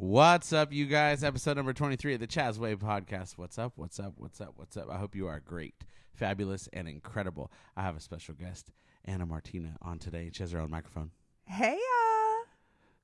What's up, you guys? Episode number 23 of the Chaz Way Podcast. What's up? What's up? What's up? What's up? I hope you are great, fabulous, and incredible. I have a special guest, Anna Martina, on today. She has her own microphone. Hey,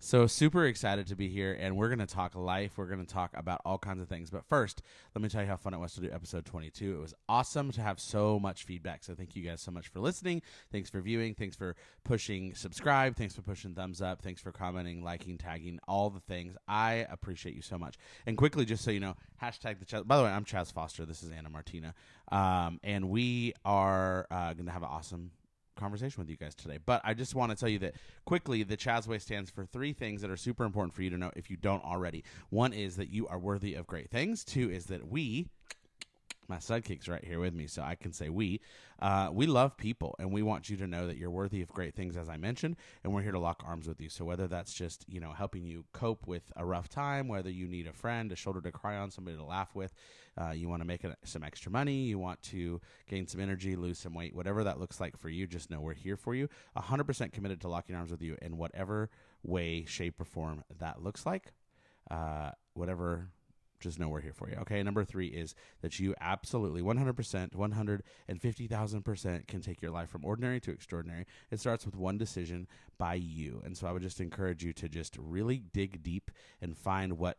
So super excited to be here, and we're going to talk life. We're going to talk about all kinds of things. But first, let me tell you how fun it was to do episode 22. It was awesome to have so much feedback. So thank you guys so much for listening. Thanks for viewing. Thanks for pushing subscribe. Thanks for pushing thumbs up. Thanks for commenting, liking, tagging, all the things. I appreciate you so much. And quickly, just so you know, hashtag the Chaz. By the way, I'm Chaz Foster. This is Anna Martina. And we are going to have an awesome conversation with you guys today. But I just want to tell you that quickly, the Chaz Way stands for three things that are super important for you to know if you don't already. One is that you are worthy of great things. Two is that my sidekick's right here with me, so I can say we love people, and we want you to know that you're worthy of great things, as I mentioned, and we're here to lock arms with you. So whether that's just, helping you cope with a rough time, whether you need a friend, a shoulder to cry on, somebody to laugh with, you want to make some extra money, you want to gain some energy, lose some weight, whatever that looks like for you, just know we're here for you, 100% committed to locking arms with you in whatever way, shape, or form that looks like, just know we're here for you. Okay. Number three is that you absolutely 100%, 150,000% can take your life from ordinary to extraordinary. It starts with one decision by you. And so I would just encourage you to just really dig deep and find what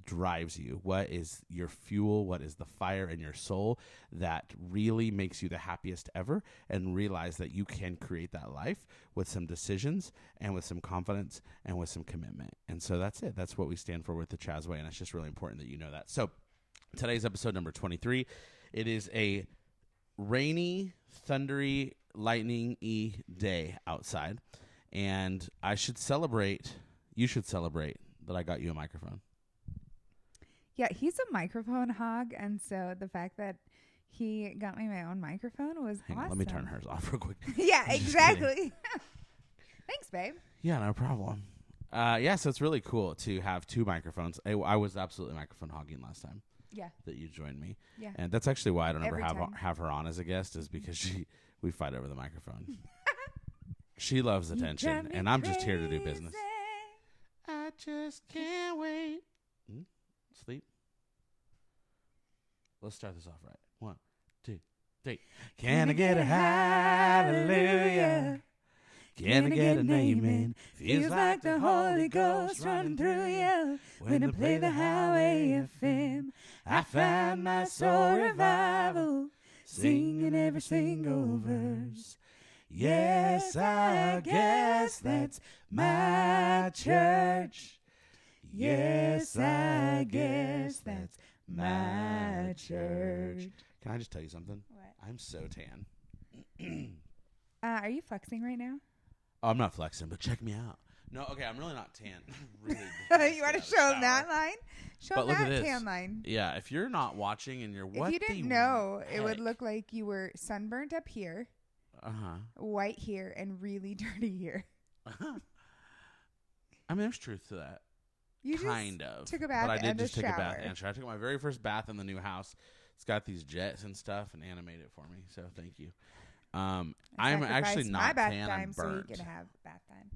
drives you, what is your fuel, what is the fire in your soul that really makes you the happiest ever, and realize that you can create that life with some decisions and with some confidence and with some commitment. And so that's it. That's what we stand for with the Chaz Way, and it's just really important that you know that. So today's episode number 23. It is a rainy, thundery, lightning-y day outside, and you should celebrate that I got you a microphone. Yeah, he's a microphone hog, and so the fact that he got me my own microphone was Hang awesome. on, let me turn hers off real quick. Yeah, exactly. Thanks, babe. Yeah, no problem. So it's really cool to have two microphones. I was absolutely microphone hogging last time. Yeah. That you joined me. Yeah. And that's actually why I don't ever Every time. have her on as a guest, is because we fight over the microphone. She loves attention, and I'm just here to do business. I just can't wait. Sleep. Let's start this off right. 1, 2, 3. Can I get a hallelujah? Can I get an amen? Feels like the Holy Ghost running through you. When I play the Highway FM, I find my soul revival, singing every single verse. Yes, I guess that's my church. Yes, I guess that's my church. Can I just tell you something? What? I'm so tan. Are you flexing right now? Oh, I'm not flexing, but check me out. No, okay, I'm really not tan. Really. You want to show him that line? Show him that tan line. Yeah, if you're not watching and you're If you didn't know, it would look like you were sunburnt up here, white here, and really dirty here. I mean, there's truth to that. You kind of took a bath, but I did and just a take shower. a bath and shower. I took my very first bath in the new house. It's got these jets and stuff, and Anna made it for me, so thank you. I'm actually not my bath tan. time I'm so burnt. you can have bath time.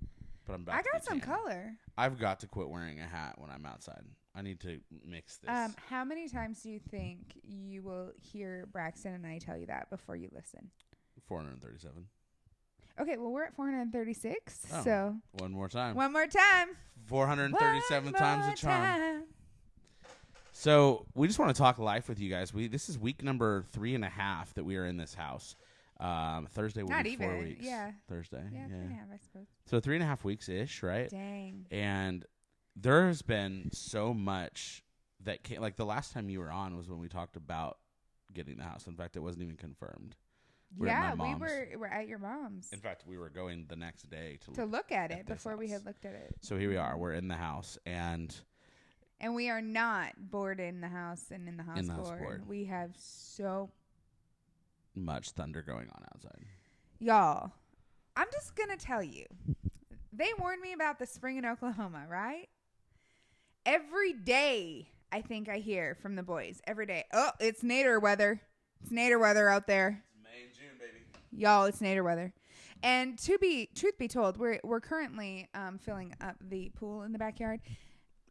But I'm I got some color. I've got to quit wearing a hat when I'm outside. I need to mix this. How many times do you think you will hear Braxton and I tell you that before you listen? 437. Okay, well, we're at 436, Oh, so... One more time. 437 times the charm. So we just want to talk life with you guys. This is week number 3.5 that we are in this house. Thursday will be 4 weeks. Yeah. Thursday. Yeah, 3.5, I suppose. So 3.5 weeks-ish, right? Dang. And there has been so much that came. Like the last time you were on was when we talked about getting the house. In fact, it wasn't even confirmed. We were at your mom's. In fact, we were going the next day to look at it before we had looked at it. So here we are. We're in the house, and we are not bored in the house and in the house bored. We have so much thunder going on outside. Y'all, I'm just going to tell you. They warned me about the spring in Oklahoma, right? Every day, I think I hear from the boys. Every day. Oh, it's nadir weather. It's nadir weather out there. It's May and June, baby. Y'all, it's nadir weather. And truth be told, we're currently filling up the pool in the backyard.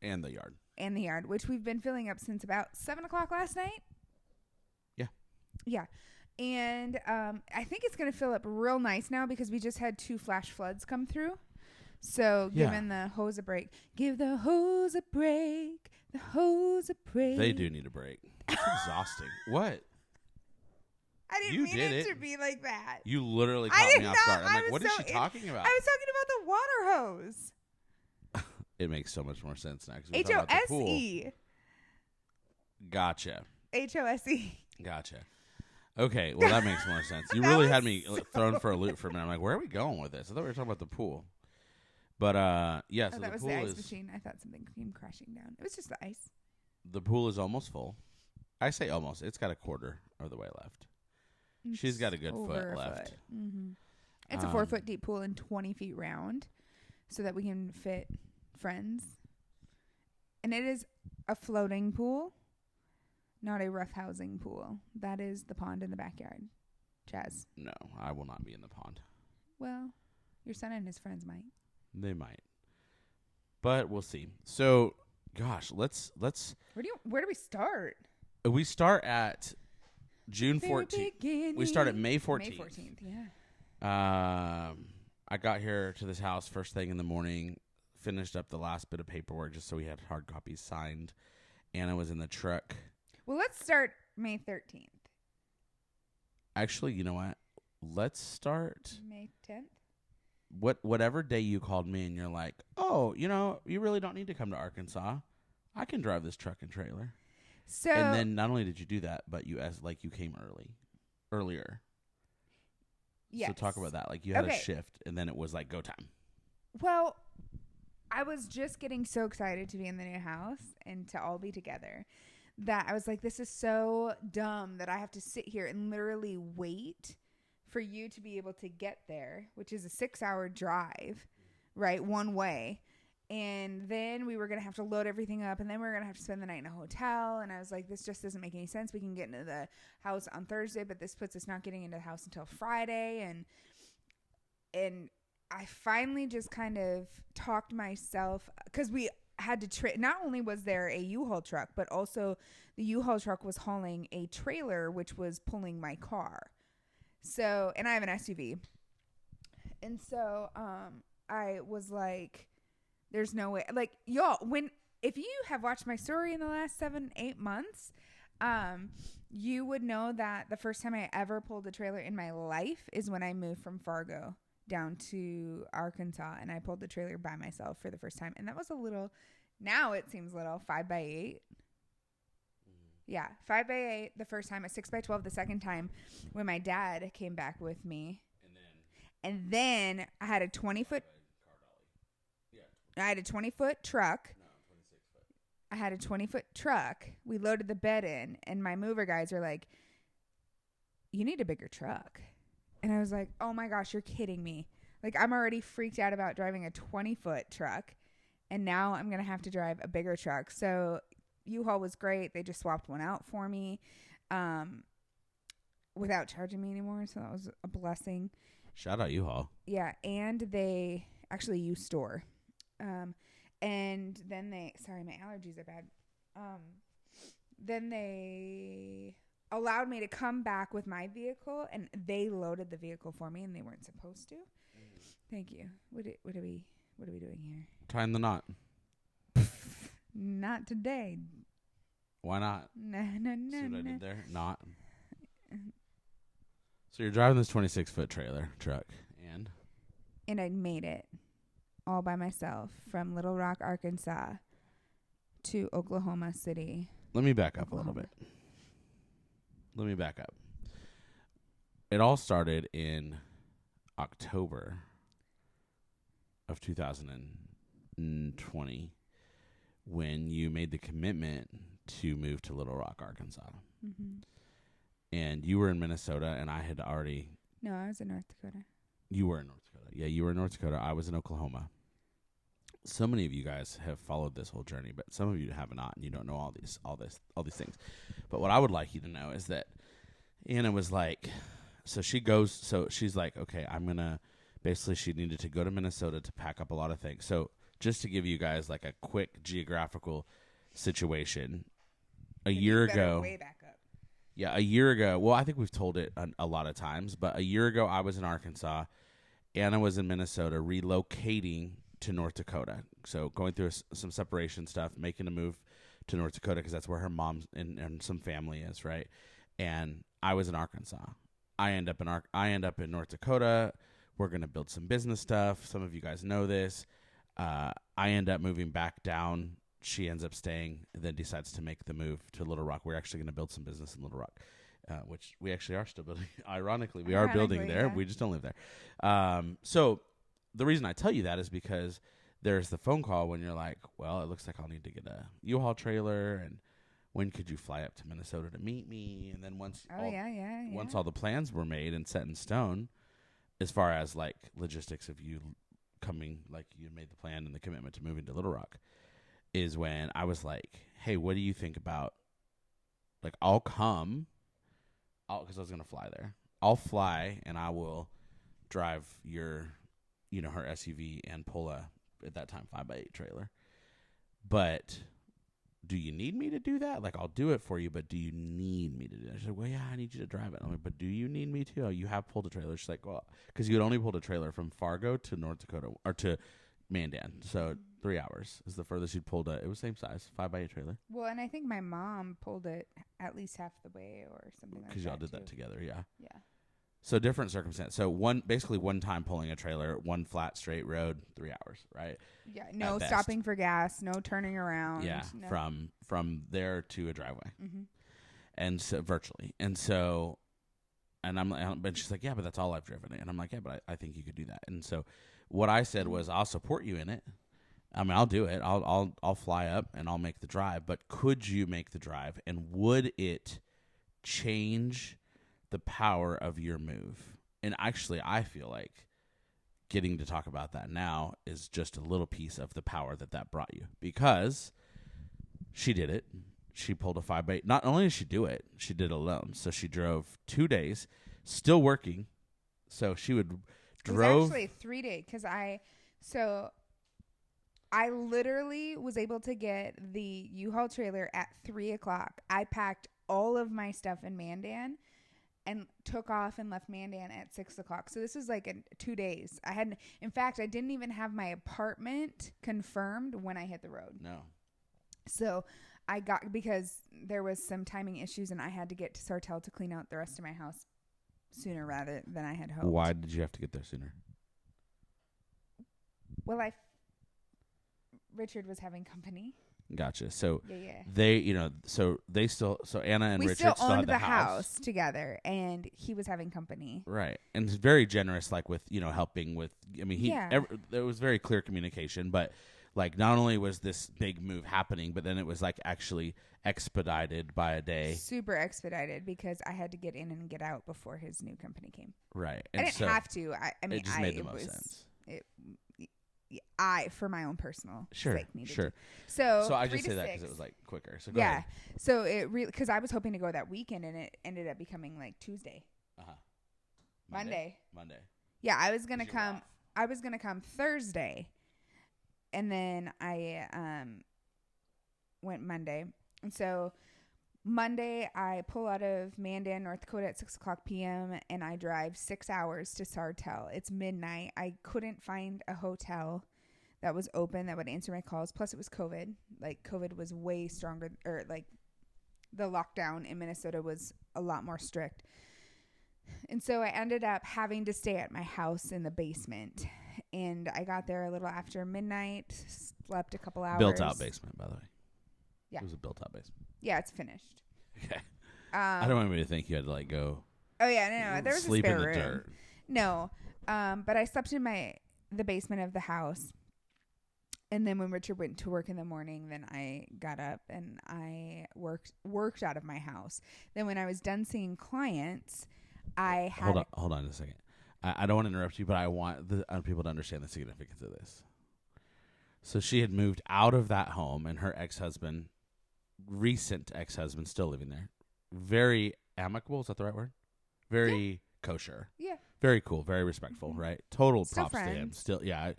And the yard. And the yard, which we've been filling up since about 7 o'clock last night. Yeah. Yeah. And I think it's going to fill up real nice now because we just had 2 flash floods come through. So giving the hose a break. Give the hose a break. The hose a break. They do need a break. It's exhausting. What? I didn't mean it to be like that. You literally caught me off guard. I'm like, what is she talking about? I was talking about the water hose. It makes so much more sense now. HOSE. Gotcha. HOSE. Gotcha. Okay, well, that makes more sense. You really had me thrown for a loop for a minute. I'm like, where are we going with this? I thought we were talking about the pool. But, yeah, so that the was pool the ice is... machine. I thought something came crashing down. It was just the ice. The pool is almost full. I say almost. It's got a quarter of the way left. She's got a good foot left. Mm-hmm. It's a 4-foot deep pool and 20 feet round so that we can fit friends. And it is a floating pool, not a roughhousing pool. That is the pond in the backyard. Chaz. No, I will not be in the pond. Well, your son and his friends might. They might. But we'll see. So, gosh, let's where do we start? We start at June 14th. We start at May 14th. May 14th, yeah. I got here to this house first thing in the morning, finished up the last bit of paperwork just so we had hard copies signed. Anna was in the truck. Well, let's start May 13th. Actually, you know what? Let's start May 10th. Whatever day you called me and you're like, oh, you really don't need to come to Arkansas. I can drive this truck and trailer. So, and then not only did you do that, but you came earlier. Yes. So talk about that. Like you had a shift and then it was like go time. Well, I was just getting so excited to be in the new house and to all be together that I was like, this is so dumb that I have to sit here and literally wait for you to be able to get there, which is a 6-hour drive, right? One way. And then we were going to have to load everything up and then we were going to have to spend the night in a hotel. And I was like, this just doesn't make any sense. We can get into the house on Thursday, but this puts us not getting into the house until Friday. And I finally just kind of talked myself because we had to not only was there a U-Haul truck, but also the U-Haul truck was hauling a trailer, which was pulling my car. So, and I have an SUV. And so, I was like, there's no way, like, y'all, if you have watched my story in the last 7-8 months, you would know that the first time I ever pulled a trailer in my life is when I moved from Fargo down to Arkansas, and I pulled the trailer by myself for the first time. And that was a little, now it seems little, 5x8. Yeah, 5x8 the first time, a 6x12 the second time when my dad came back with me. And then I had a 20-foot. I had a 20-foot truck. No, 26-foot. I had a 20-foot truck. We loaded the bed in, and my mover guys were like, you need a bigger truck. And I was like, oh my gosh, you're kidding me. Like, I'm already freaked out about driving a 20-foot truck, and now I'm going to have to drive a bigger truck. So U-Haul was great. They just swapped one out for me without charging me anymore, so that was a blessing. Shout out U-Haul. Yeah, and they actually use store. And then sorry, my allergies are bad. Then they allowed me to come back with my vehicle, and they loaded the vehicle for me, and they weren't supposed to. Thank you. What are we doing here? Tying the knot. Not today. Why not? No. See what I did there? Not. So you're driving this 26-foot trailer truck, and I made it all by myself from Little Rock, Arkansas to Oklahoma City. Let me back up a little bit. It all started in October of 2020 when you made the commitment to move to Little Rock, Arkansas. Mm-hmm. And you were in Minnesota, and I had already... No, I was in North Dakota. You were in North Dakota. Yeah, you were in North Dakota. I was in Oklahoma. So many of you guys have followed this whole journey, but some of you have not, and you don't know all these things. But what I would like you to know is that Anna was like, she's like, okay, I'm going to, basically she needed to go to Minnesota to pack up a lot of things. So just to give you guys like a quick geographical situation, a Maybe year better ago, way back up. yeah, a year ago. Well, I think we've told it a lot of times, but a year ago I was in Arkansas. Anna was in Minnesota, relocating to North Dakota. So going through some separation stuff, making a move to North Dakota because that's where her mom and some family is, right? And I was in Arkansas. I end up in North Dakota. We're gonna build some business stuff. Some of you guys know this. I end up moving back down. She ends up staying, then decides to make the move to Little Rock. We're actually going to build some business in Little Rock, which we actually are still building. Ironically, we are building there. Yeah. We just don't live there. So the reason I tell you that is because there's the phone call when you're like, well, it looks like I'll need to get a U-Haul trailer, and when could you fly up to Minnesota to meet me? And then once once all the plans were made and set in stone, as far as like logistics of you coming, like you made the plan and the commitment to moving to Little Rock, is when I was like, hey, what do you think about, like, I'll come, because I was going to fly there. I'll fly, and I will drive her SUV and pull at that time, 5x8 trailer. But do you need me to do that? Like, I'll do it for you, but do you need me to do it? She's like, well, yeah, I need you to drive it. I'm like, but do you need me to? Oh, you have pulled a trailer. She's like, well, because you had only pulled a trailer from Fargo to North Dakota, or to Mandan. So 3 hours is the furthest you'd pulled it. It was same size, 5x8 trailer. Well, and I think my mom pulled it at least half the way or something like that. Because y'all did that together, yeah. Yeah. So different circumstance. So basically one time pulling a trailer, one flat straight road, 3 hours, right? Yeah. No stopping for gas, no turning around. Yeah. No. From there to a driveway. Mm-hmm. And so virtually. And so, but she's like, yeah, but that's all I've driven. And I'm like, yeah, but I think you could do that. And so what I said was, I'll support you in it. I mean, I'll do it. I'll fly up and I'll make the drive. But could you make the drive? And would it change the power of your move? And actually, I feel like getting to talk about that now is just a little piece of the power that brought you, because she did it. She pulled a 5x8. Not only did she do it, she did it alone. So she drove 2 days, still working. So she drove. It was actually 3 days because I literally was able to get the U-Haul trailer at 3:00. I packed all of my stuff in Mandan and took off and left Mandan at 6:00. So this was like 2 days. In fact, I didn't even have my apartment confirmed when I hit the road. No. So because there was some timing issues and I had to get to Sartell to clean out the rest of my house sooner rather than I had hoped. Why did you have to get there sooner? Well, Richard was having company. Gotcha. So yeah. so Anna and Richard still owned had the house together, and he was having company. Right. And he's very generous, like with, helping with, I mean, there was very clear communication, but like not only was this big move happening, but then it was like actually expedited by a day. Super expedited because I had to get in and get out before his new company came. Right. And I didn't have to. I mean, it just made the most sense. For my own personal sake, needed to. So I just say that because it was like quicker. So go ahead. So it really, because I was hoping to go that weekend, and it ended up becoming like Tuesday. Monday. Yeah, I was gonna come. I was gonna come Thursday, and then I went Monday, and so Monday I pull out of Mandan, North Dakota at 6:00 p.m. and I drive 6 hours to Sartell. It's midnight. I couldn't find a hotel that was open that would answer my calls. Plus it was COVID. Like COVID was way stronger, or like the lockdown in Minnesota was a lot more strict. And so I ended up having to stay at my house in the basement. And I got there a little after midnight, slept a couple hours. Built out basement, by the way. Yeah. It was a built out basement. Yeah, it's finished. Okay. I don't want me to think you had to like go. Oh yeah, no. There was sleep a spare in the room. dirt. No, but I slept in the basement of the house, and then when Richard went to work in the morning, then I got up and I worked out of my house. Then when I was done seeing clients, I had hold on a second. I don't want to interrupt you, but I want people to understand the significance of this. So she had moved out of that home, and her ex-husband, recent ex-husband, still living there. Very amicable, is that the right word? Very kosher. Yeah. Very cool, very respectful, right? Total Still props to him. friends. Still, yeah.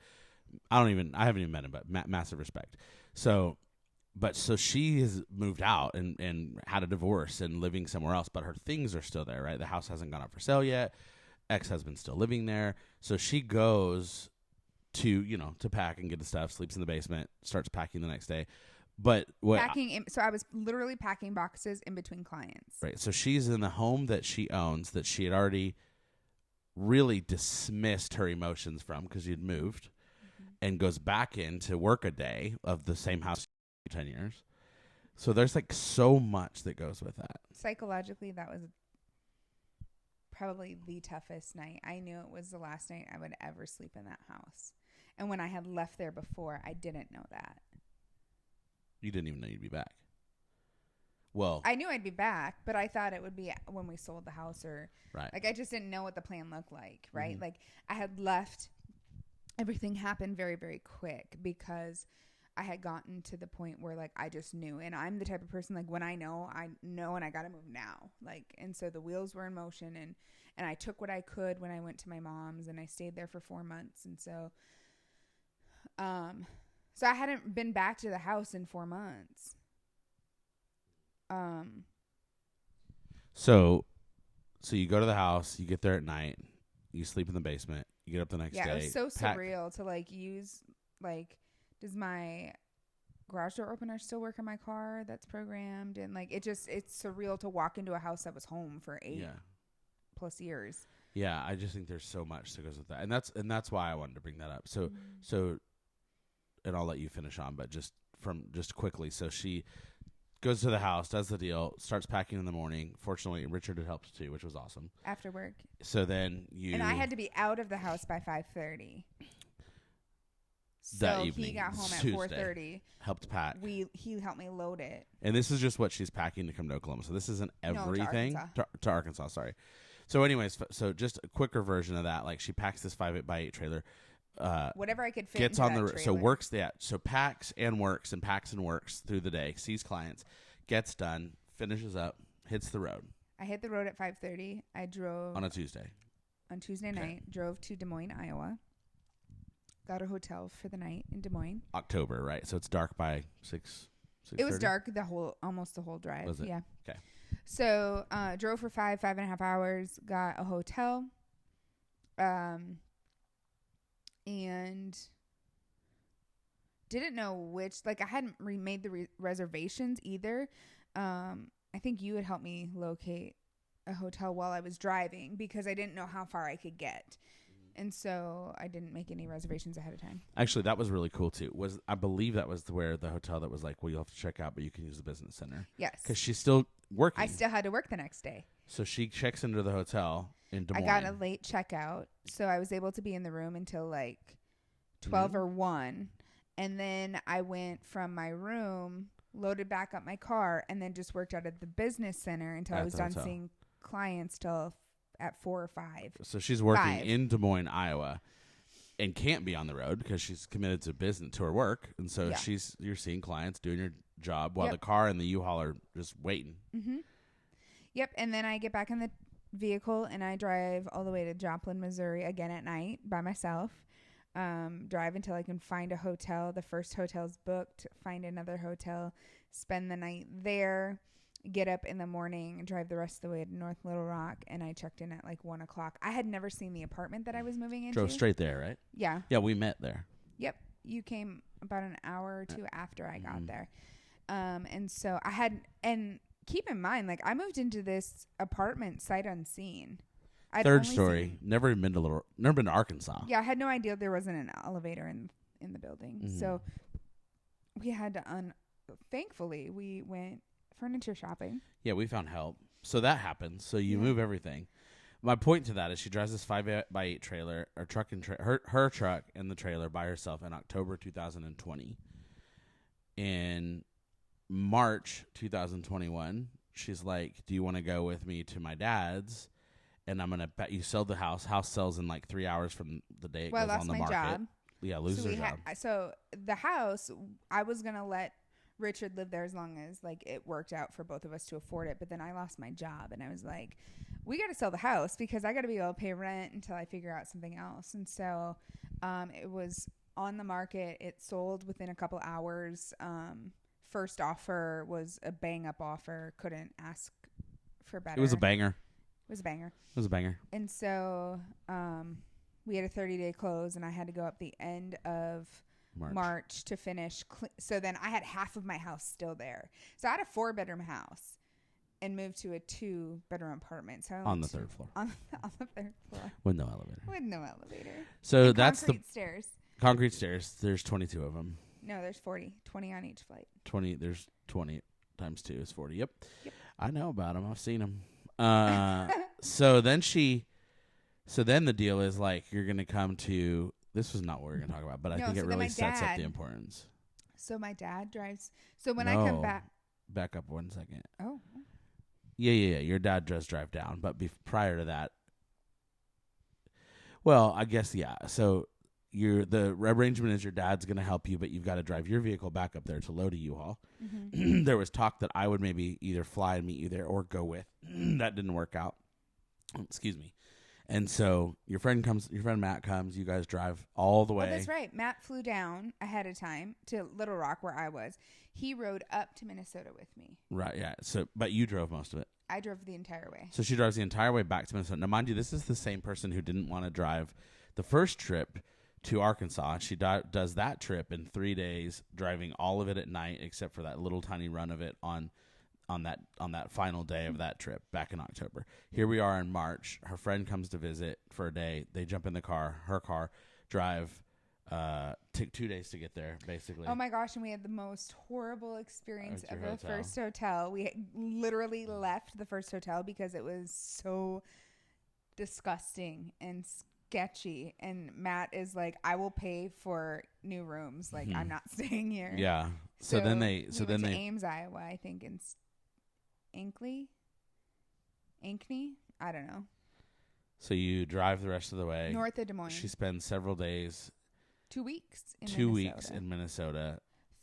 I haven't even met him, but massive respect. So she has moved out and had a divorce and living somewhere else, but her things are still there, right? The house hasn't gone up for sale yet. Ex-husband's still living there. So she goes to pack and get the stuff, sleeps in the basement, starts packing the next day. But so I was literally packing boxes in between clients. Right. So she's in the home that she owns that she had already really dismissed her emotions from because she had moved, and goes back in to work a day of the same house 10 years. So there's like so much that goes with that. Psychologically, that was probably the toughest night. I knew it was the last night I would ever sleep in that house. And when I had left there before, I didn't know that. You didn't even know you'd be back. Well, I knew I'd be back, but I thought it would be when we sold the house, or right. Like I just didn't know what the plan looked like, right? Like I had left. Everything happened very, very quick because I had gotten to the point where like I just knew, and I'm the type of person like when I know, and I got to move now. Like, and so the wheels were in motion, and I took what I could when I went to my mom's, and I stayed there for 4 months, and so I hadn't been back to the house in 4 months. So you go to the house, you get there at night, you sleep in the basement, you get up the next day. Yeah, it was so surreal to like use, like, does my garage door opener still work in my car that's programmed? And like, it's surreal to walk into a house that was home for 8 plus years. Yeah, I just think there's so much that goes with that. And that's why I wanted to bring that up. So, and I'll let you finish on, but just quickly. So she goes to the house, does the deal, starts packing in the morning. Fortunately, Richard had helped too, which was awesome. After work. So then And I had to be out of the house by 5:30. That so evening, he got home Tuesday, at 4:30. Helped pack. He helped me load it. And this is just what she's packing to come to Oklahoma. So this isn't everything. No, to Arkansas, sorry. So anyways, so just a quicker version of that. Like she packs this 5x8 trailer. Whatever I could fit gets into on the that so trailer. works so packs and works through the day, sees clients, gets done, finishes up, hits the road. I hit the road at 5:30. I drove on a Tuesday night, drove to Des Moines, Iowa. Got a hotel for the night in Des Moines. October, right? So it's dark by 6. It was dark almost the whole drive. Was it? Yeah. Okay. So drove for 5.5 hours. Got a hotel. And didn't know which, like I hadn't remade the reservations either. I think you had helped me locate a hotel while I was driving because I didn't know how far I could get. And so I didn't make any reservations ahead of time. Actually, that was really cool too. I believe that was where the hotel that was like, well, you'll have to check out, but you can use the business center. Yes. Because she's still working. I still had to work the next day. So she checks into the hotel in Des Moines. I got a late checkout, so I was able to be in the room until like 12 or 1. And then I went from my room, loaded back up my car, and then just worked out at the business center until I was done seeing clients till at 4 or 5. So she's working in Des Moines, Iowa, and can't be on the road because she's committed to business, to her work. And so you're seeing clients, doing your job while the car and the U-Haul are just waiting. Mm-hmm. Yep. And then I get back in the vehicle and I drive all the way to Joplin, Missouri again at night by myself. Drive until I can find a hotel. The first hotel's booked. Find another hotel. Spend the night there. Get up in the morning and drive the rest of the way to North Little Rock. And I checked in at like 1 o'clock. I had never seen the apartment that I was moving into. Drove straight there, right? Yeah. Yeah, we met there. Yep. You came about an hour or two after I got there. And so I had, and keep in mind, like I moved into this apartment sight unseen. Third story. Never been to Arkansas. Yeah, I had no idea there wasn't an elevator in the building. Mm-hmm. So we had to thankfully we went furniture shopping. Yeah, we found help. So that happens. So you move everything. My point to that is she drives this 5x8 trailer or truck and her truck and the trailer by herself in October 2020. In March 2021, she's like, "Do you want to go with me to my dad's? And I'm gonna bet you sell the house. House sells in like 3 hours from the day it goes on the market." Job. Yeah, lose her job. So the house, I was gonna let Richard lived there as long as like it worked out for both of us to afford it. But then I lost my job and I was like, we got to sell the house because I got to be able to pay rent until I figure out something else. And so it was on the market. It sold within a couple hours. First offer was a bang up offer. Couldn't ask for better. It was a banger. It was a banger. It was a banger. And so we had a 30-day close, and I had to go up the end of March to finish. So then I had half of my house still there. So I had a 4-bedroom house and moved to a 2-bedroom apartment. So on the third floor. On the third floor. With no elevator. With no elevator. So and that's concrete stairs. Concrete stairs. There's 22 of them. No, there's 40. 20 on each flight. 20. There's 20 times 2 is 40. Yep. I know about them. I've seen them. So then the deal is like, you're going to come to, this was not what we were going to talk about, but I think it really sets up the importance. So my dad drives. So when I come back. Back up 1 second. Oh. Yeah. Your dad does drive down, but prior to that, well, I guess, yeah. So the arrangement is your dad's going to help you, but you've got to drive your vehicle back up there to load a U-Haul. Mm-hmm. There was talk that I would maybe either fly and meet you there or go with. That didn't work out. Excuse me. And so your friend Matt comes, you guys drive all the way. Oh, that's right. Matt flew down ahead of time to Little Rock where I was. He rode up to Minnesota with me. Right, yeah. So, but you drove most of it. I drove the entire way. So she drives the entire way back to Minnesota. Now, mind you, this is the same person who didn't want to drive the first trip to Arkansas. She does that trip in 3 days, driving all of it at night, except for that little tiny run of it on that final day of that trip back in October. Here we are in March. Her friend comes to visit for a day. They jump in the car, her car, drive. Took 2 days to get there, basically. Oh my gosh! And we had the most horrible experience of the first hotel. We literally left the first hotel because it was so disgusting and sketchy. And Matt is like, "I will pay for new rooms. Like, I'm not staying here." Yeah. So then they went to Ames, Iowa, I think, in Ankeny. I don't know. So you drive the rest of the way north of Des Moines. She spends several days. 2 weeks in 2 weeks in Minnesota,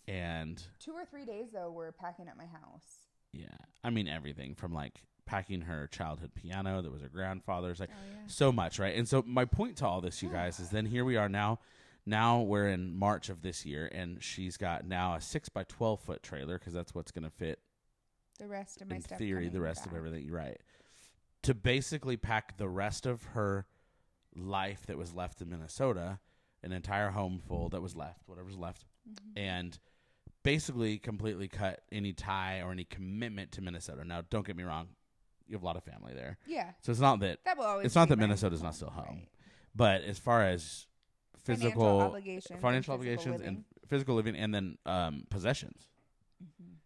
and 2 or 3 days though we're packing up my house. Yeah, I mean everything from like packing her childhood piano that was her grandfather's, like so much, right? And so my point to all this, you guys, is then here we are now. Now we're in March of this year, and she's got now a 6x12 foot trailer because that's what's going to fit the rest of my stuff. In theory, the rest of everything. You're right. To basically pack the rest of her life that was left in Minnesota. An entire home full that was left, whatever's left, and basically completely cut any tie or any commitment to Minnesota. Now, don't get me wrong, you have a lot of family there. Yeah. So it's not that will always it's not that Minnesota's not still home, right. But as far as financial obligations, and physical living, and then possessions,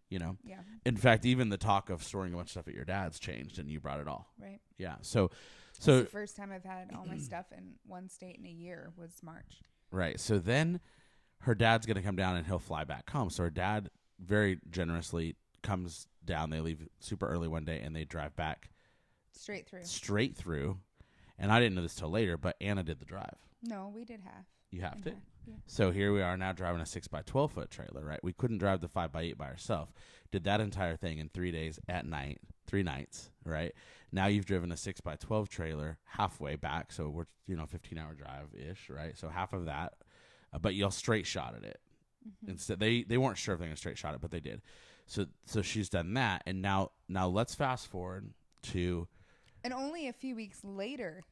you know. Yeah. In fact, even the talk of storing a bunch of stuff at your dad's changed, and you brought it all. Right. Yeah. So it's the first time I've had all my stuff in one state in a year was March. Right. So then her dad's going to come down and he'll fly back home. So her dad very generously comes down. They leave super early one day and they drive back. Straight through. And I didn't know this till later, but Anna did the drive. No, we did half. You have to? Yeah. So here we are now driving a 6x12 foot trailer, right? We couldn't drive the 5x8 by ourselves. Did that entire thing in 3 days at night, 3 nights, right? Now you've driven a 6x12 trailer halfway back, so we're 15-hour drive ish, right? So half of that, but y'all straight shotted it. Instead, they weren't sure if they were gonna straight shot it, but they did. So she's done that, and now let's fast forward to. And only a few weeks later,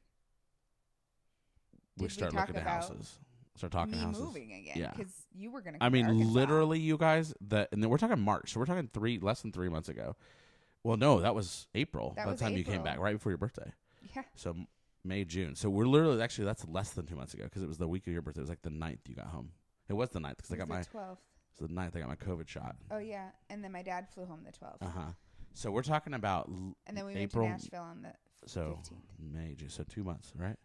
we start looking at houses. Start talking houses. Moving again, yeah, because you were gonna. I mean, literally, you guys. And then we're talking March, so we're talking less than 3 months ago. Well, no, that was April. By the time you came back, right before your birthday. Yeah. So May, June. So we're literally that's less than 2 months ago because it was the week of your birthday. It was like the 9th you got home. It was the 9th because I got my 12th. So the 9th I got my COVID shot. Oh yeah, and then my dad flew home the 12th. So we're talking about and then we April, went to Nashville on the 15th. May, June. So 2 months, right?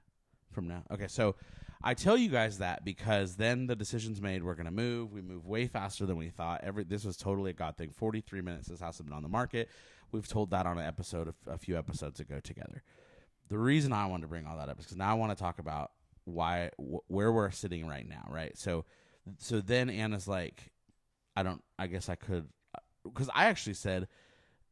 From now. Okay, so I tell you guys that because then the decision's made. We're going to move. We move way faster than we thought. This was totally a God thing. 43 minutes this house has been on the market. We've told that on an episode a few episodes ago together. The reason I wanted to bring all that up is because now I want to talk about where we're sitting right now, right? So then Anna's like, I guess I could, because I actually said,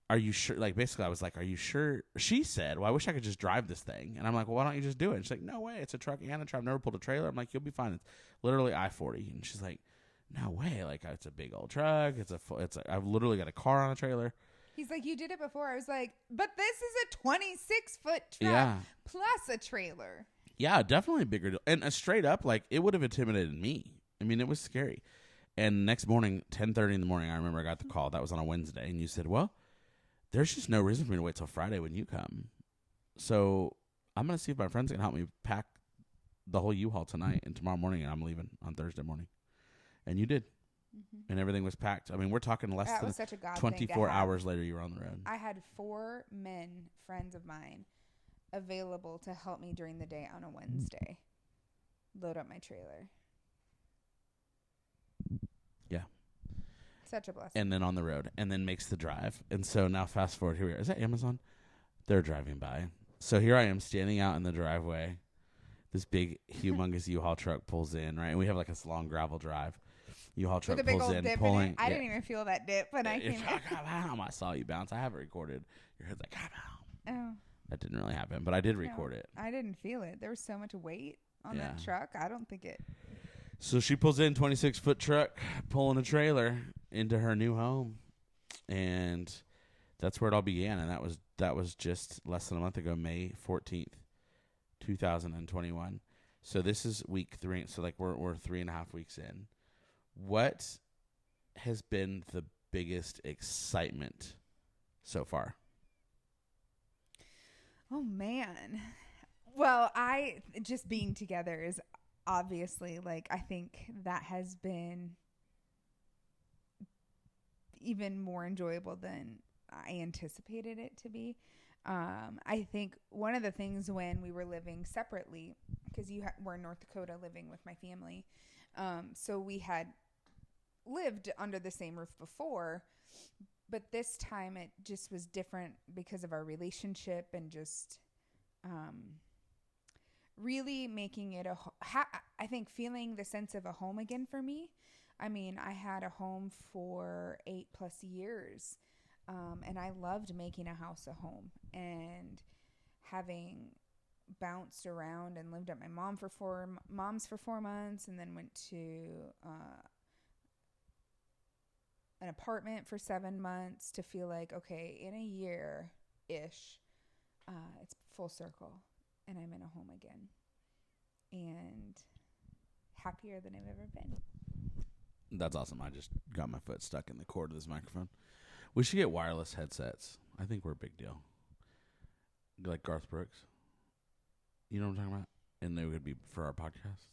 are you sure? Like, basically, I was like, are you sure? She said, well, I wish I could just drive this thing. And I'm like, well, why don't you just do it? And she's like, no way. It's a truck and a truck. I've never pulled a trailer. I'm like, you'll be fine. It's literally I-40. And she's like, no way. Like, it's a big old truck. I've literally got a car on a trailer. He's like, you did it before. I was like, but this is a 26-foot truck Yeah. plus a trailer. Yeah, definitely a bigger deal. And straight up, like, it would have intimidated me. I mean, it was scary. And next morning, 10:30 in the morning, I remember I got the call. That was on a Wednesday. And you said, well, there's just no reason for me to wait till Friday when you come. So I'm going to see if my friends can help me pack the whole U-Haul tonight and tomorrow morning, and I'm leaving on Thursday morning. And you did. Mm-hmm. And everything was packed. I mean, we're talking less than 24 hours later, you were on the road. I had 4 men, friends of mine, available to help me during the day on a Wednesday. Load up my trailer. Yeah. Such a blessing. And then on the road, and then makes the drive. And so now fast forward, here we are. Is that Amazon? They're driving by. So here I am standing out in the driveway. This big, humongous U-Haul truck pulls in, right? And we have like this long gravel drive. U-Haul truck pulls in, pulling. I didn't even feel that dip when I came in. I saw you bounce. I have it recorded. Your head's like, oh. That didn't really happen, but I did record it. I didn't feel it. There was so much weight on that truck. I don't think it. So she pulls in, 26-foot truck, pulling a trailer into her new home, and that's where it all began. And that was just less than a month ago, May 14th, 2021. So this is week 3. So like we're 3.5 weeks in. What has been the biggest excitement so far? Oh man. Well, just being together is obviously, like, I think that has been even more enjoyable than I anticipated it to be. I think one of the things when we were living separately, because we're in North Dakota living with my family, so we had lived under the same roof before, but this time it just was different because of our relationship and just really making it I think feeling the sense of a home again for me. I mean, I had a home for 8+ years, and I loved making a house a home, and having bounced around and lived at my mom's for 4 months, and then went to an apartment for 7 months to feel like, okay, in a year-ish, it's full circle, and I'm in a home again, and happier than I've ever been. That's awesome. I just got my foot stuck in the cord of this microphone. We should get wireless headsets. I think we're a big deal. Like Garth Brooks. You know what I'm talking about? And they would be for our podcast,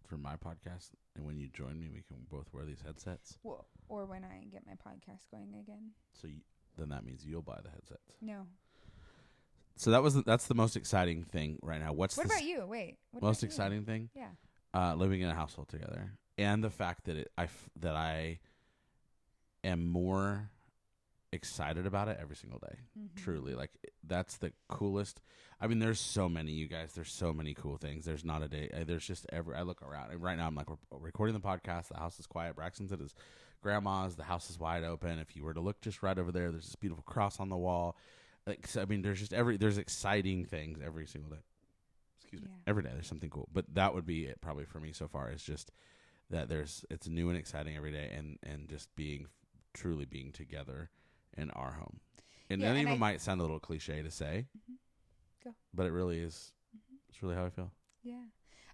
for my podcast. And when you join me, we can both wear these headsets. Well, or when I get my podcast going again. So then that means you'll buy the headsets. No. So that's the most exciting thing right now. What about you? Wait. Most exciting thing? Yeah. Living in a household together, and the fact that I am more excited about it every single day. Mm-hmm. Truly, like, that's the coolest. I mean, there's so many, you guys. There's so many cool things. There's not a day. There's just I look around, and right now I'm like, we're recording the podcast. The house is quiet. Braxton's at his grandma's. The house is wide open. If you were to look just right over there, there's this beautiful cross on the wall. Like, so, I mean, there's just there's exciting things every single day. Excuse me. Every day there's something cool. But that would be it probably for me so far, is just that it's new and exciting every day, and just truly being together in our home. And that even might sound a little cliche to say, but it really is. It's really how I feel. Yeah.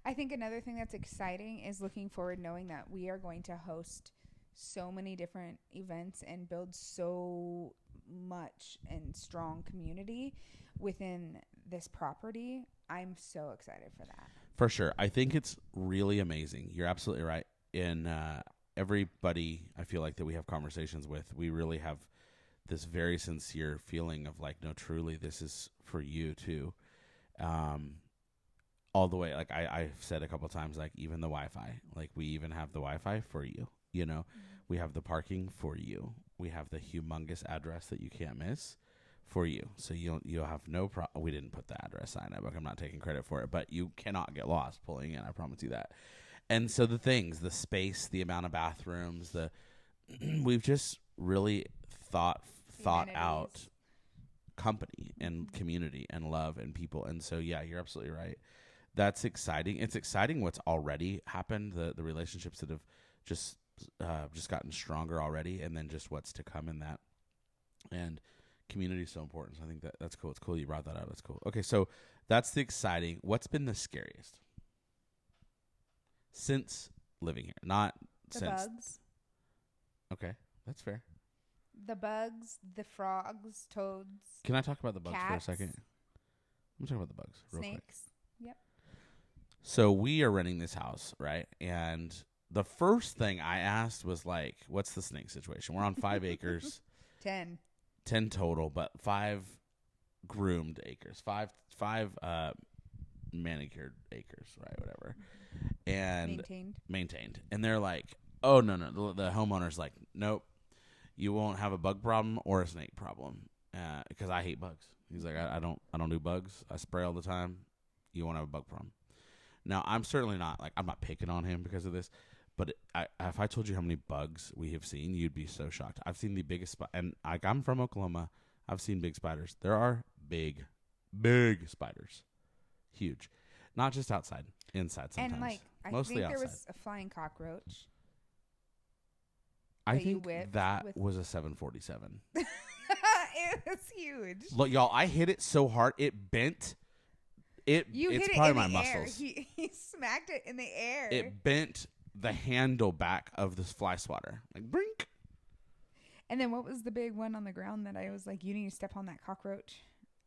I think another thing that's exciting is looking forward, knowing that we are going to host so many different events and build so much and strong community within this property. I'm so excited for that. For sure. I think it's really amazing. You're absolutely right. In everybody I feel like that we have conversations with, we really have this very sincere feeling of like, no, truly, this is for you too. All the way, like I've said a couple of times, like even the Wi-Fi, like we even have the Wi-Fi for you, you know, we have the parking for you. We have the humongous address that you can't miss for you. So you'll have no problem. We didn't put the address sign up. I'm not taking credit for it, but you cannot get lost pulling in. I promise you that. And so the things, the space, the amount of bathrooms, we've just really thought thought out amenities. company and community and love and people. And so, yeah, you're absolutely right. That's exciting. It's exciting what's already happened, the relationships that have just gotten stronger already, and then just what's to come in that. And community is so important. So I think that's cool. It's cool you brought that up. That's cool. Okay, so that's the exciting. What's been the scariest since living here? Not The since. bugs. Okay, that's fair. The bugs, the frogs, toads, Can I talk about the bugs for a Cats. second? Let me talk about the bugs real quick. snakes. So we are renting this house, right? And the first thing I asked was like, what's the snake situation? We're on 5 acres, 10. 10 total, but 5 groomed acres, five manicured acres, right? Whatever. And maintained. And they're like, oh, no. The homeowner's like, nope, you won't have a bug problem or a snake problem because I hate bugs. He's like, I don't do bugs. I spray all the time. You won't have a bug problem. Now, I'm certainly not, I'm not picking on him because of this, but if I told you how many bugs we have seen, you'd be so shocked. I've seen the biggest, and I'm from Oklahoma. I've seen big spiders. There are big spiders. Huge. Not just outside, inside sometimes. And I Mostly think there outside. was a flying cockroach. I that you think whipped that with- was a 747. It was huge. Look, y'all, I hit it so hard, it bent. It's hit it probably in my the air. muscles. He smacked it in the air. It bent the handle back of this fly swatter. Like, brink. And then what was the big one on the ground that I was like, you need to step on that cockroach?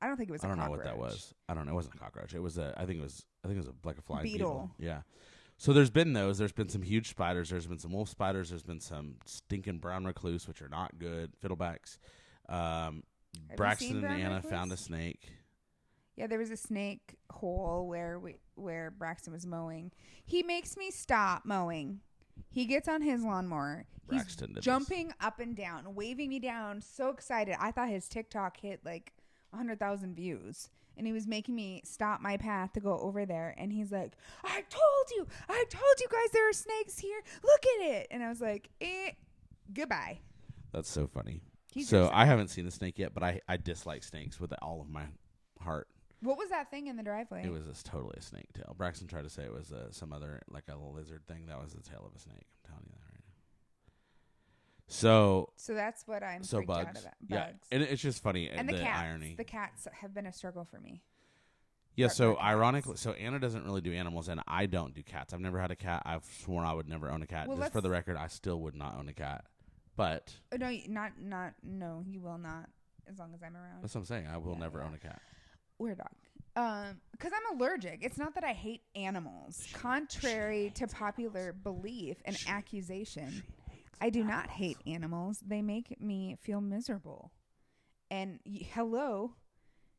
I don't think it was I a don't cockroach. know what that was. I don't know. It wasn't a cockroach. It was I think it was like a flying beetle. Beetle. Yeah. So there's been those. There's been some huge spiders. There's been some wolf spiders. There's been some stinking brown recluse, which are not good. Fiddlebacks. Braxton seen and brown Anna recluse? found a snake. Yeah, there was a snake hole where Braxton was mowing. He makes me stop mowing. He gets on his lawnmower. Braxton did He's this. jumping up and down, waving me down, so excited. I thought his TikTok hit 100,000 views. And he was making me stop my path to go over there. And he's like, I told you guys there are snakes here. Look at it. And I was like, goodbye. That's so funny. He's So upset. I haven't seen a snake yet, but I dislike snakes with all of my heart. What was that thing in the driveway? It was totally a snake tail. Braxton tried to say it was some other, like a lizard thing. That was the tail of a snake. I'm telling you that right now. So that's what I'm so freaked out bugs. about. Yeah. Bugs. And it's just funny. And the cats. irony. The cats have been a struggle for me. Yeah, Or so cats. ironically, so Anna doesn't really do animals, and I don't do cats. I've never had a cat. I've sworn I would never own a cat. Well, Just for let's- the record, I still would not own a cat. But No, no, you will not, as long as I'm around. that's what I'm saying. I will Yeah, never yeah. own a cat. We're a dog. Because I'm allergic. It's not that I hate animals. Contrary to popular belief and accusation, I do not hate animals. They make me feel miserable. And hello,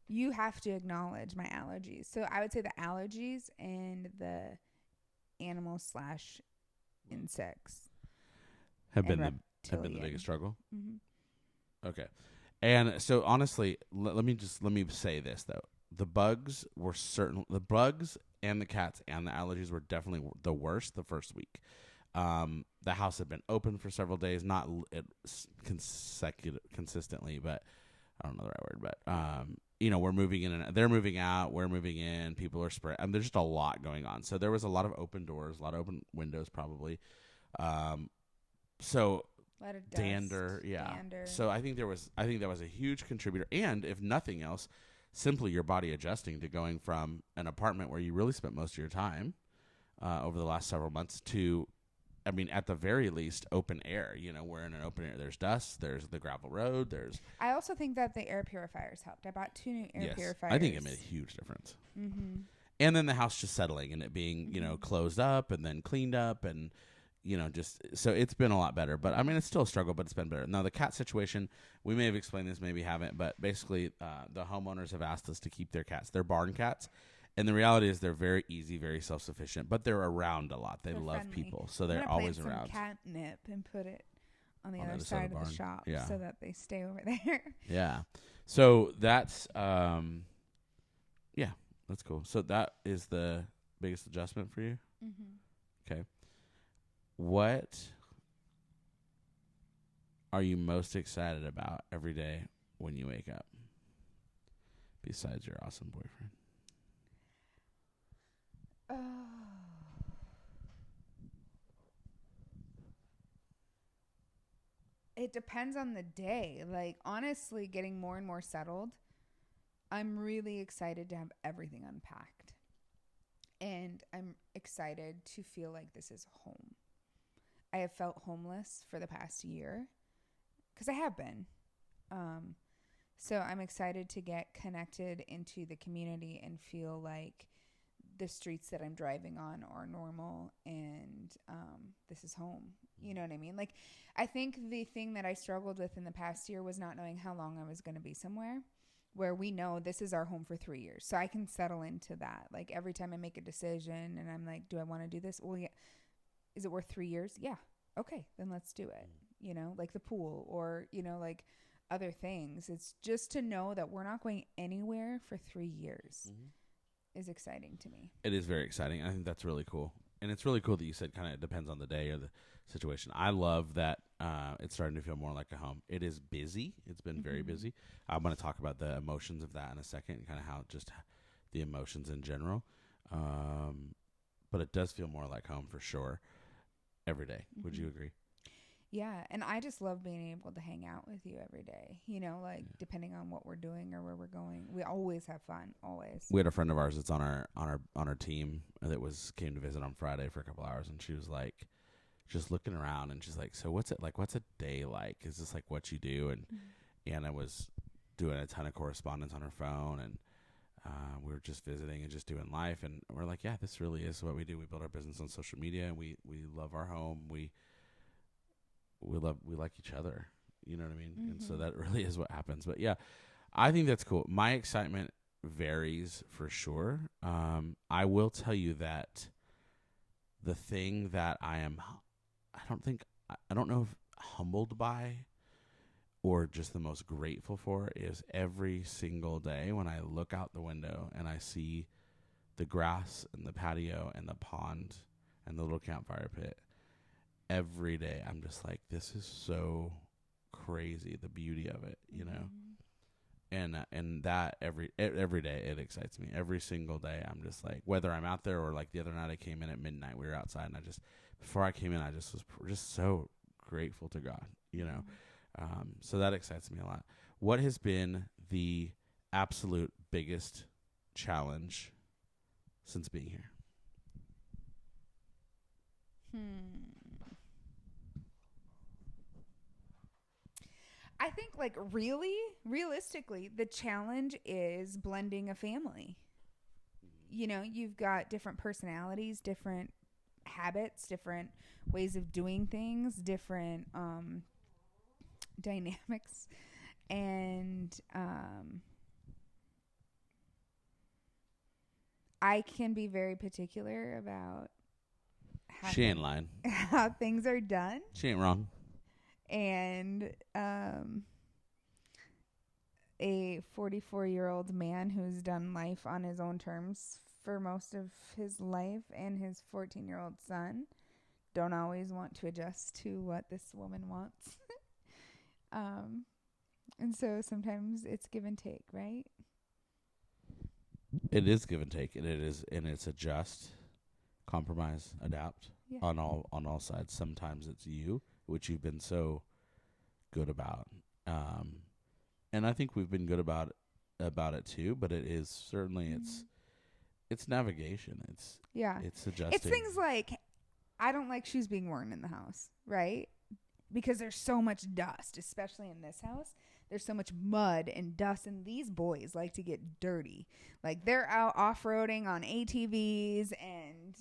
you have to acknowledge my allergies. So I would say the allergies and the animal / insects Have and been the reptilian. biggest struggle. Mhm. Okay. And so honestly, let me say this though. The bugs and the cats and the allergies were definitely the worst the first week. The house had been open for several days, not consistently, but I don't know the right word, but we're moving in and they're moving out, we're moving in, people are spread. There's just a lot going on. So there was a lot of open doors, a lot of open windows probably. So A lot of dust, dander, yeah. dander. So I think that was a huge contributor, and if nothing else, simply your body adjusting to going from an apartment where you really spent most of your time over the last several months to, I mean, at the very least, open air. We're in an open air. There's dust. There's the gravel road. I also think that the air purifiers helped. I bought 2 new air purifiers. I think it made a huge difference. Mm-hmm. And then the house just settling and it being, closed up and then cleaned up and, just so it's been a lot better. But I mean, it's still a struggle, but it's been better. Now, the cat situation, we may have explained this, maybe haven't, but basically the homeowners have asked us to keep their cats. They're barn cats. And the reality is they're very easy, very self-sufficient, but they're around a lot. They They're love friendly. people, so I'm they're gonna always plant around. some catnip and put it on the On other side of the shop Yeah. so that they stay over there. Yeah. So that's yeah, that's cool. So that is the biggest adjustment for you? Mm-hmm. Okay. What are you most excited about every day when you wake up? Besides your awesome boyfriend. It depends on the day. Like, honestly, getting more and more settled, I'm really excited to have everything unpacked. And I'm excited to feel like this is home. I have felt homeless for the past year because I have been. So I'm excited to get connected into the community and feel like the streets that I'm driving on are normal and this is home. You know what I mean? Like, I think the thing that I struggled with in the past year was not knowing how long I was going to be somewhere where we know this is our home for 3 years. So I can settle into that. Like, every time I make a decision and I'm like, do I want to do this? Well, yeah. Is it worth 3 years? Yeah. Okay, then let's do it. You know, like the pool or, you know, like other things. It's just to know that we're not going anywhere for 3 years is exciting to me. It is very exciting. I think that's really cool. And it's really cool that you said kind of it depends on the day or the situation. I love that it's starting to feel more like a home. It is busy. It's been very busy. I'm going to talk about the emotions of that in a second and kind of how just the emotions in general. But it does feel more like home for sure every day. Would you agree? Yeah, and I just love being able to hang out with you every day. You know, like depending on what we're doing or where we're going, we always have fun. Always. We had a friend of ours that's on our team that came to visit on Friday for a couple hours, and she was like, just looking around, and she's like, "So what's it like? What's a day like? Is this like what you do?" And Anna was doing a ton of correspondence on her phone, and we were just visiting and just doing life, and we're like, "Yeah, this really is what we do. We build our business on social media, and we love our home. We like each other." You know what I mean? And so that really is what happens. But yeah, I think that's cool. My excitement varies for sure. I will tell you that the thing that I don't know if humbled by or just the most grateful for is every single day when I look out the window and I see the grass and the patio and the pond and the little campfire pit. Every day I'm just like, this is so crazy, the beauty of it, you know. And that every day it excites me. Every single day I'm just like, whether I'm out there or like the other night I came in at midnight, we were outside, and before I came in I just was just so grateful to God, you know. So that excites me a lot. What has been the absolute biggest challenge since being here? I think, like, realistically, the challenge is blending a family. You know, you've got different personalities, different habits, different ways of doing things, different dynamics. And I can be very particular about She ain't lying. how things are done. She ain't wrong. And a 44-year-old man who's done life on his own terms for most of his life, and his 14-year-old son don't always want to adjust to what this woman wants. And so sometimes it's give and take, right? It is give and take, and it's adjust, compromise, adapt on all sides. Sometimes it's you, which you've been so good about, and I think we've been good about it too. But it is certainly it's navigation. It's adjusting. It's things like, I don't like shoes being worn in the house, right? Because there's so much dust, especially in this house. There's so much mud and dust, and these boys like to get dirty. Like, they're out off-roading on ATVs and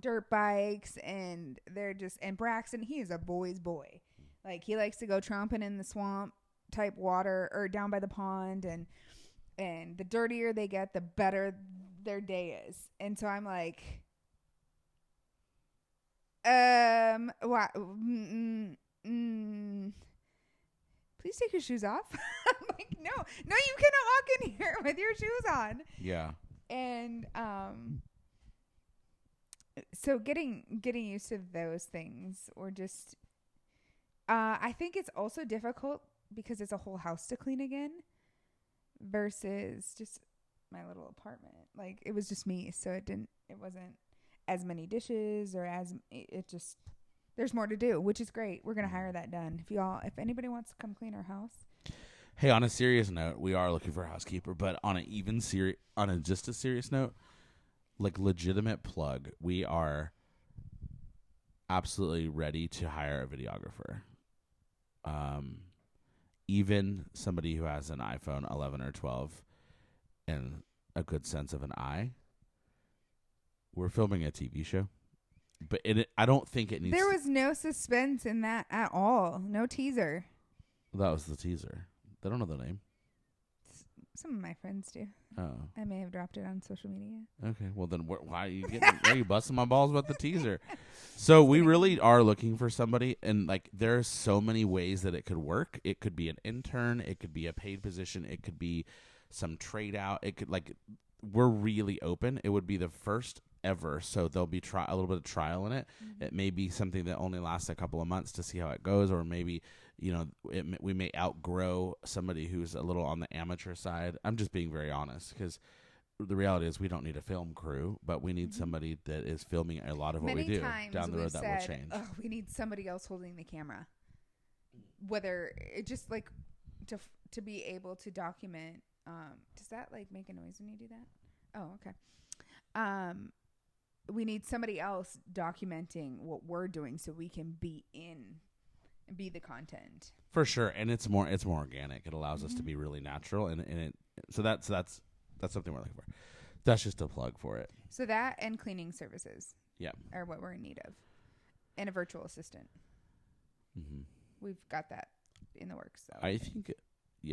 dirt bikes, and and Braxton, he is a boy's boy. Like, he likes to go tromping in the swamp type water or down by the pond, and the dirtier they get, the better their day is. And so I'm like, please take your shoes off. I'm like, no, you cannot walk in here with your shoes on. Yeah. And so getting used to those things, or just I think it's also difficult because it's a whole house to clean again versus just my little apartment. Like it was just me, so it wasn't as many dishes or it just there's more to do, which is great. We're gonna hire that done. If anybody wants to come clean our house. Hey, on a serious note, we are looking for a housekeeper, but on just a serious note, like legitimate plug, we are absolutely ready to hire a videographer. Even somebody who has an iPhone 11 or 12 and a good sense of an eye. We're filming a TV show, but I don't think it needs. There was no suspense in that at all. No teaser. That was the teaser. They don't know the name. Some of my friends do. Oh. I may have dropped it on social media. Okay. Well, then why are you busting my balls about the teaser? So we really are looking for somebody, and like there's so many ways that it could work. It could be an intern. It could be a paid position. It could be some trade out. It could we're really open. It would be the first ever, so there'll be a little bit of trial in it. Mm-hmm. It may be something that only lasts a couple of months to see how it goes, or maybe we may outgrow somebody who's a little on the amateur side. I'm just being very honest because the reality is we don't need a film crew, but we need somebody that is filming a lot of what we do. Down the road that will change. Oh, we need somebody else holding the camera. Whether it just like to be able to document. Does that like make a noise when you do that? Oh, okay. We need somebody else documenting what we're doing so we can be the content. For sure, and it's more organic. It allows us to be really natural, and so that's something we're looking for. That's just a plug for it. So that and cleaning services, yeah, are what we're in need of, and a virtual assistant. Mm-hmm. We've got that in the works. So I think, we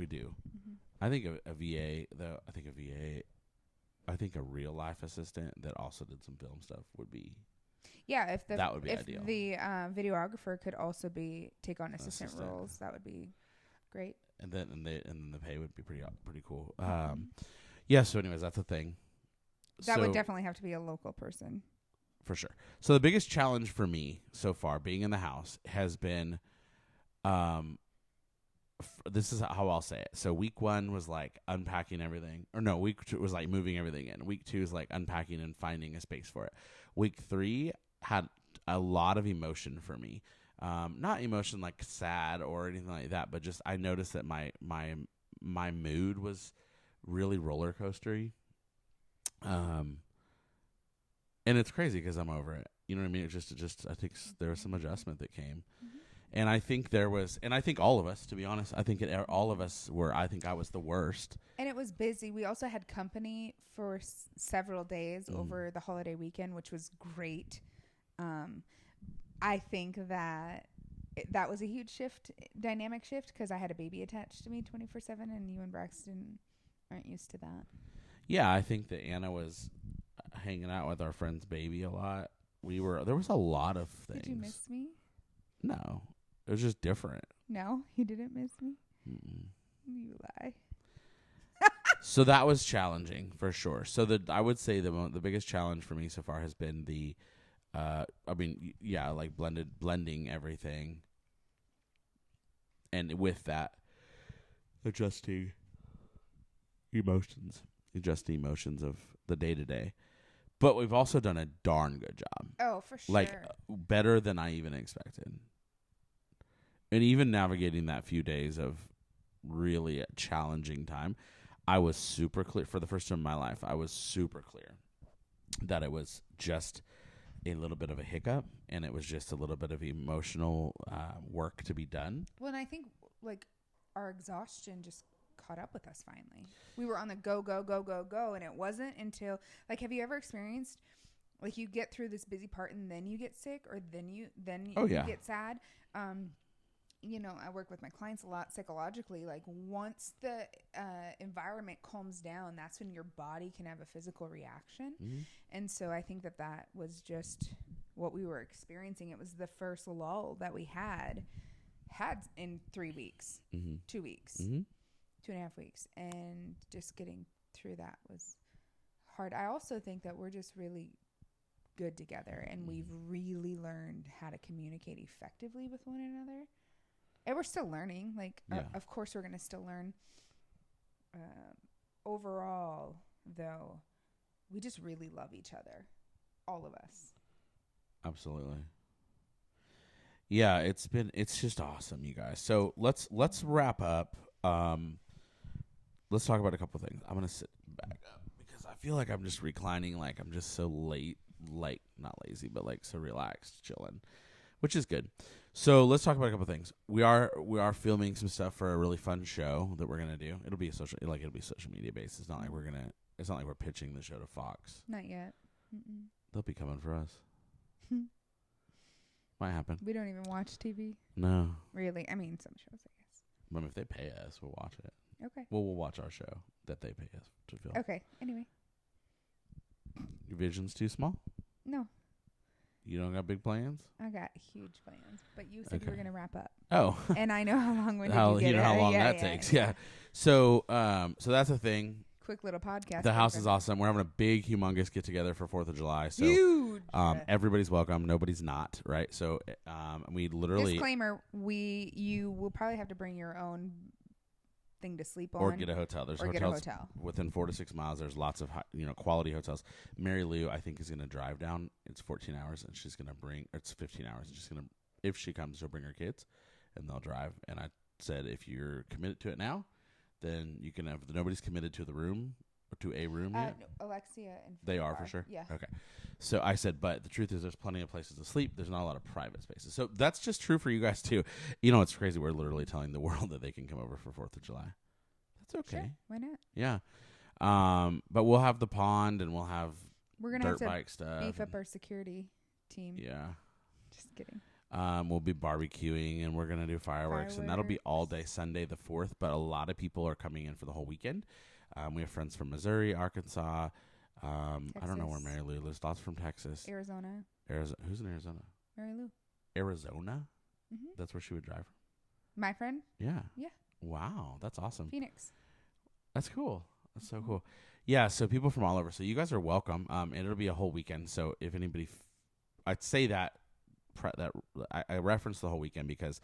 do. Mm-hmm. I think a VA though. I think a real life assistant that also did some film stuff would be. Yeah, that would be ideal. If the videographer could also take on assistant roles, that would be great. And then the pay would be pretty cool. Yeah. So, anyways, that's the thing. That would definitely have to be a local person. For sure. So the biggest challenge for me so far, being in the house, has been, this is how I'll say it. So week 1 was like unpacking everything, or no, week 2 was like moving everything in. Week 2 is like unpacking and finding a space for it. Week 3 had a lot of emotion for me. Not emotion like sad or anything like that, but just I noticed that my mood was really roller coastery. And it's crazy because I'm over it. You know what I mean? It's just I think there was some adjustment that came. Mm-hmm. And I think all of us, to be honest, all of us were, I think I was the worst. And it was busy. We also had company for several days over the holiday weekend, which was great. I think that was a huge dynamic shift, because I had a baby attached to me 24/7, and you and Braxton aren't used to that. Yeah, I think that Anna was hanging out with our friend's baby a lot. There was a lot of things. Did you miss me? No. It was just different. No, you didn't miss me? Mm-mm. You lie. So that was challenging for sure. So I would say the biggest challenge for me so far has been blending everything. And with that, adjusting emotions of the day-to-day. But we've also done a darn good job. Oh, for sure. Like, better than I even expected. And even navigating that few days of really a challenging time, I was super clear. For the first time in my life, I was super clear that it was just a little bit of a hiccup, and it was just a little bit of emotional work to be done. Well, and I think, like, our exhaustion just caught up with us finally. We were on the go, and it wasn't until, like, have you ever experienced, like, you get through this busy part and then you get sick, or then you get sad? I work with my clients a lot psychologically. Like, once the environment calms down, that's when your body can have a physical reaction. Mm-hmm. And so I think that was just what we were experiencing. It was the first lull that we had in 3 weeks, 2 weeks, 2.5 weeks. And just getting through that was hard. I also think that we're just really good together, and we've really learned how to communicate effectively with one another. And we're still learning. Like, of course, we're going to still learn. Overall, though, we just really love each other, all of us. Absolutely. Yeah, it's just awesome, you guys. So let's wrap up. Let's talk about a couple things. I'm gonna sit back up because I feel like I'm just reclining, like I'm just so like not lazy, but like so relaxed, chilling, which is good. So let's talk about a couple things. We are filming some stuff for a really fun show that we're gonna do. It'll be social media based. It's not like we're pitching the show to Fox. Not yet. Mm-mm. They'll be coming for us. Might happen. We don't even watch TV. No. Really? I mean, some shows, I guess. But if they pay us, we'll watch it. Okay. Well, we'll watch our show that they pay us to film. Okay. Anyway. Your vision's too small? No. You don't got big plans? I got huge plans. But you said you were going to wrap up. Oh. And I know how long we how long yeah, that takes. Yeah. So that's a thing. Quick little podcast. The house is awesome. We're having a big, humongous get together for 4th of July. So huge. Everybody's welcome. Nobody's not, right? So we literally disclaimer: you will probably have to bring your own thing to sleep on, or get a hotel. There's get a hotel within 4 to 6 miles. There's lots of quality hotels. Mary Lou, I think, is going to drive down. It's 14 hours, and she's going to bring. Or it's 15 hours. And she's going to, if she comes, she'll bring her kids, and they'll drive. And I said, if you're committed to it now, then you can have. Nobody's committed to the room or to a room yet. No, Alexia and they are for sure. Yeah. Okay. So I said, but the truth is, there's plenty of places to sleep. There's not a lot of private spaces. So that's just true for you guys too. You know, it's crazy. We're literally telling the world that they can come over for 4th of July. That's okay. Sure. Why not? Yeah. But we'll have the pond and we'll have we're gonna dirt have to bike stuff. Beef up our security team. Yeah. Just kidding. We'll be barbecuing and we're gonna do fireworks, and that'll be all day Sunday the 4th. But a lot of people are coming in for the whole weekend. We have friends from Missouri, Arkansas. I don't know where Mary Lou lives. Lots from Texas, Arizona. Who's in Arizona? Mary Lou. Arizona. Mm-hmm. That's where she would drive from. My friend. Yeah. Yeah. Wow, that's awesome. Phoenix. That's cool. That's so cool. Yeah, so people from all over. So you guys are welcome. And it'll be a whole weekend. So if anybody, I'd say that I reference the whole weekend because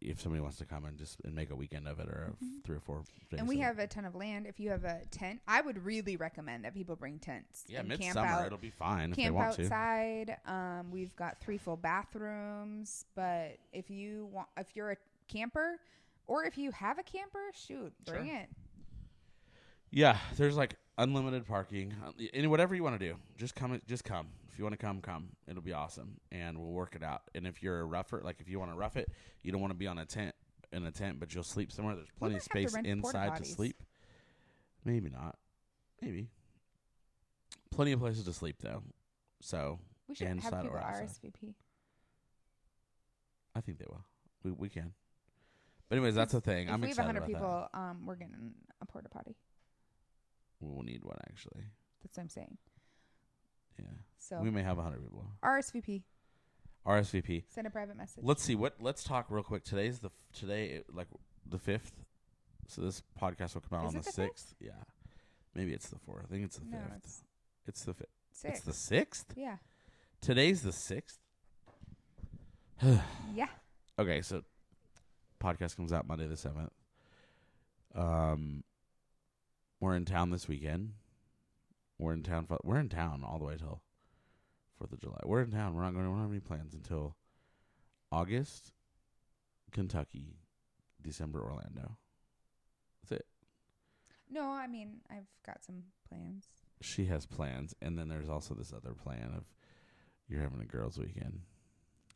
if somebody wants to come and make a weekend of it or 3 or 4 days. And we have a ton of land. If you have a tent, I would really recommend that people bring tents. Yeah, midsummer it'll be fine if they camp want to. Outside. We've got 3 full bathrooms. But if you're a camper, or if you have a camper, shoot, bring it. Yeah, there's like unlimited parking. Whatever you want to do, just come. If you want to come. It'll be awesome, and we'll work it out. And if you're a rougher, like if you want to rough it, you don't want to be in a tent, but you'll sleep somewhere. There's plenty of space inside to sleep. Maybe not. Maybe. Plenty of places to sleep though. So we should have people RSVP. I think they will. We can. But anyways, that's the thing. I'm excited about that. If we have 100 people, we're getting a porta potty. We'll need one actually. That's what I'm saying. Yeah. So we may have 100 people. RSVP. Send a private message. Let's see. Let's talk real quick. Today's the 5th. So this podcast will come out on the 6th. Yeah. Maybe it's the 4th. I think it's the 5th. No, it's the 5th. 6th. It's the 6th? Yeah. Today's the 6th? Yeah. Okay, so podcast comes out Monday the 7th. We're in town this weekend. We're in town all the way till 4th of July. We're in town. We don't have any plans until August, Kentucky, December, Orlando. That's it. No, I mean, I've got some plans. She has plans, and then there's also this other plan of you're having a girls' weekend.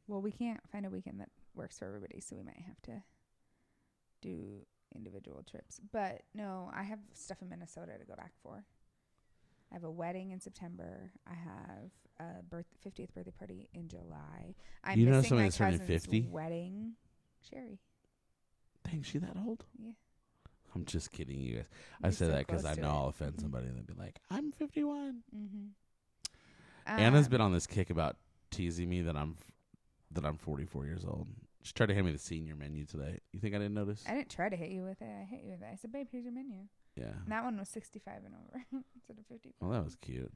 Well, we can't find a weekend that works for everybody, so we might have to do individual trips. But no, I have stuff in Minnesota to go back for. I have a wedding in September. I have a 50th birthday party in July. I'm missing my cousin's 50? wedding. Sherry. Dang, she that old? Yeah. I'm just kidding, you guys. I say that because I know I'll offend somebody and they'll be like, I'm 51. Anna's been on this kick about teasing me that I'm 44 years old. She tried to hand me the senior menu today. You think I didn't notice? I didn't try to hit you with it. I hit you with it. I said, babe, here's your menu. Yeah. And that one was 65 and over instead of 50. Well, that was cute.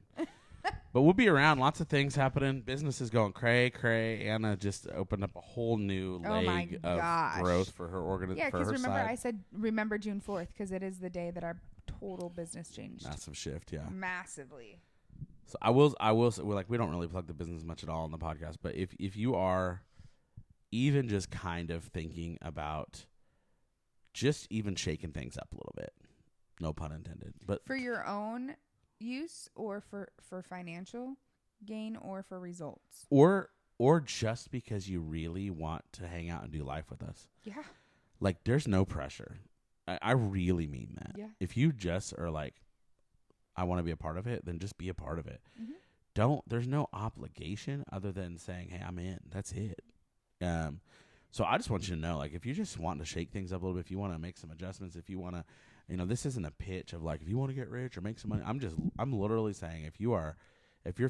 But we'll be around. Lots of things happening. Business is going cray. Anna just opened up a whole new leg of growth for her organization. Yeah, because remember I said remember June 4th because it is the day that our total business changed. Massive shift, yeah. Massively. So I will say, we don't really plug the business much at all on the podcast, but if you are even just kind of thinking about just even shaking things up a little bit, no pun intended, but for your own use or for financial gain or for results, or just because you really want to hang out and do life with us. Yeah. Like, there's no pressure. I really mean that. Yeah. If you just are like, I want to be a part of it, then just be a part of it. Mm-hmm. There's no obligation other than saying, hey, I'm in. That's it. So I just want you to know, like, if you just want to shake things up a little bit, if you want to make some adjustments, if you want to, this isn't a pitch of like, if you want to get rich or make some money. I'm literally saying if you're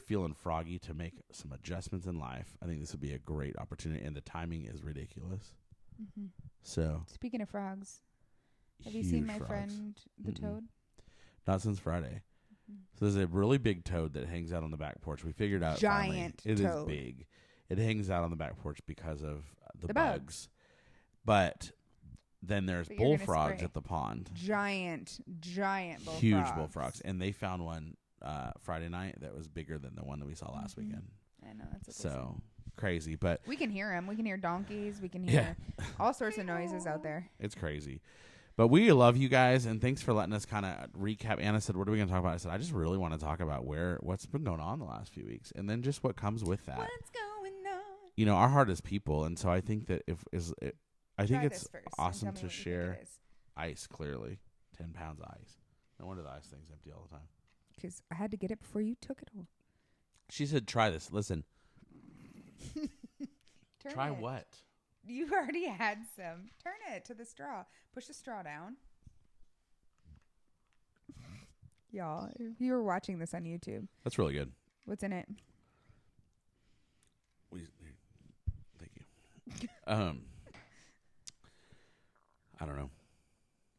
feeling froggy to make some adjustments in life, I think this would be a great opportunity, and the timing is ridiculous. Mm-hmm. So speaking of frogs, have you seen my friend the toad? Not since Friday. So there's a really big toad that hangs out on the back porch. We figured out giant finally, it toad. is big. It hangs out on the back porch because of the bugs. But then there's bullfrogs at the pond. Giant bullfrogs. Huge bullfrogs. And they found one Friday night that was bigger than the one that we saw last weekend. I know. That's so crazy. But we can hear them. We can hear donkeys. We can hear all sorts of noises out there. It's crazy. But we love you guys, and thanks for letting us kind of recap. Anna said, what are we going to talk about? I said, I just really want to talk about what's been going on the last few weeks, and then just what comes with that. What's going on? Our heart is people, and so I think that I think it's awesome to share ice, clearly. 10 pounds of ice. No wonder the ice thing's empty all the time. Because I had to get it before you took it all. She said, try this. Listen. Try it. What? You already had some. Turn it to the straw. Push the straw down. Y'all, if you were watching this on YouTube. That's really good. What's in it? Thank you. I don't know.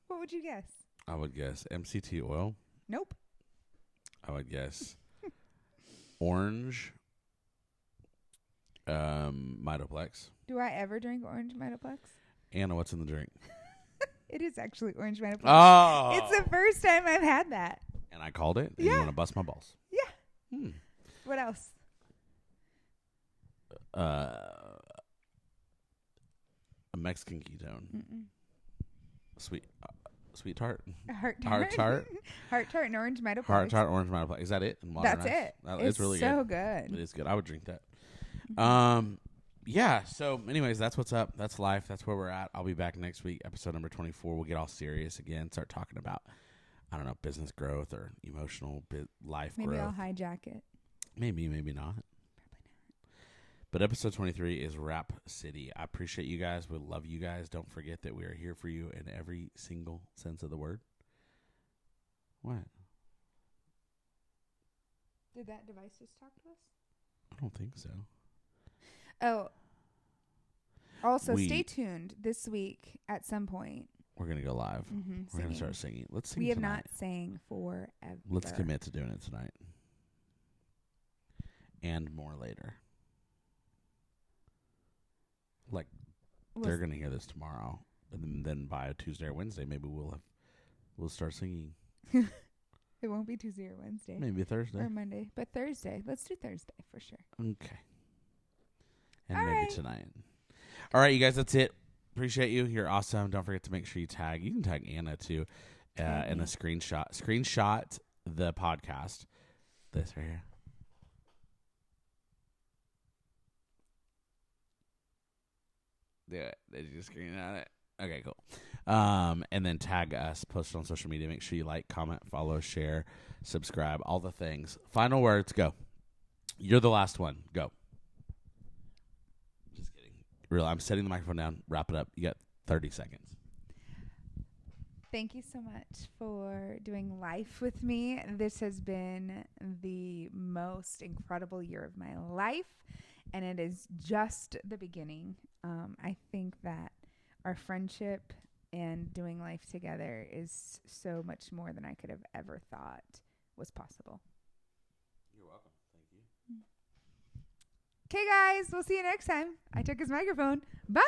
What would you guess? I would guess MCT oil. Nope. I would guess orange Mitoplex. Do I ever drink orange Mitoplex? Anna, what's in the drink? It is actually orange Mitoplex. Oh. It's the first time I've had that. And I called it, and you want to bust my balls. Yeah. What else? A Mexican ketone. Sweet tart. Heart tart and orange Mitoplex. Heart tart, orange Mitoplex. Is that it? That's it. It's really so good. It is good. I would drink that. Yeah. So, anyways, that's what's up. That's life. That's where we're at. I'll be back next week, episode number 24. We'll get all serious again. Start talking about, I don't know, business growth or emotional life growth. Maybe I'll hijack it. Maybe not. Probably not. But episode 23 is Rap City. I appreciate you guys. We love you guys. Don't forget that we are here for you in every single sense of the word. What? Did that device just talk to us? I don't think so. Oh. Also, stay tuned this week at some point. We're going to go live. We're going to start singing. Let's sing tonight. We have not sang forever. Let's commit to doing it tonight. And more later. Like, they're going to hear this tomorrow. And then by Tuesday or Wednesday, maybe we'll start singing. It won't be Tuesday or Wednesday. Maybe Thursday. Or Monday. But Thursday. Let's do Thursday for sure. Okay. And maybe tonight. All right, you guys, that's it. Appreciate you. You're awesome. Don't forget to make sure you tag. You can tag Anna, too, in a screenshot. Screenshot the podcast. This right here. Do it. Did you screenshot it? Okay, cool. And then tag us, post it on social media. Make sure you like, comment, follow, share, subscribe, all the things. Final words, go. You're the last one. Go. Just kidding. Real, I'm setting the microphone down. Wrap it up. You got 30 seconds. Thank you so much for doing life with me. This has been the most incredible year of my life, and it is just the beginning. I think that our friendship and doing life together is so much more than I could have ever thought was possible. You're welcome. Thank you. Okay, guys, we'll see you next time. I took his microphone. Bye.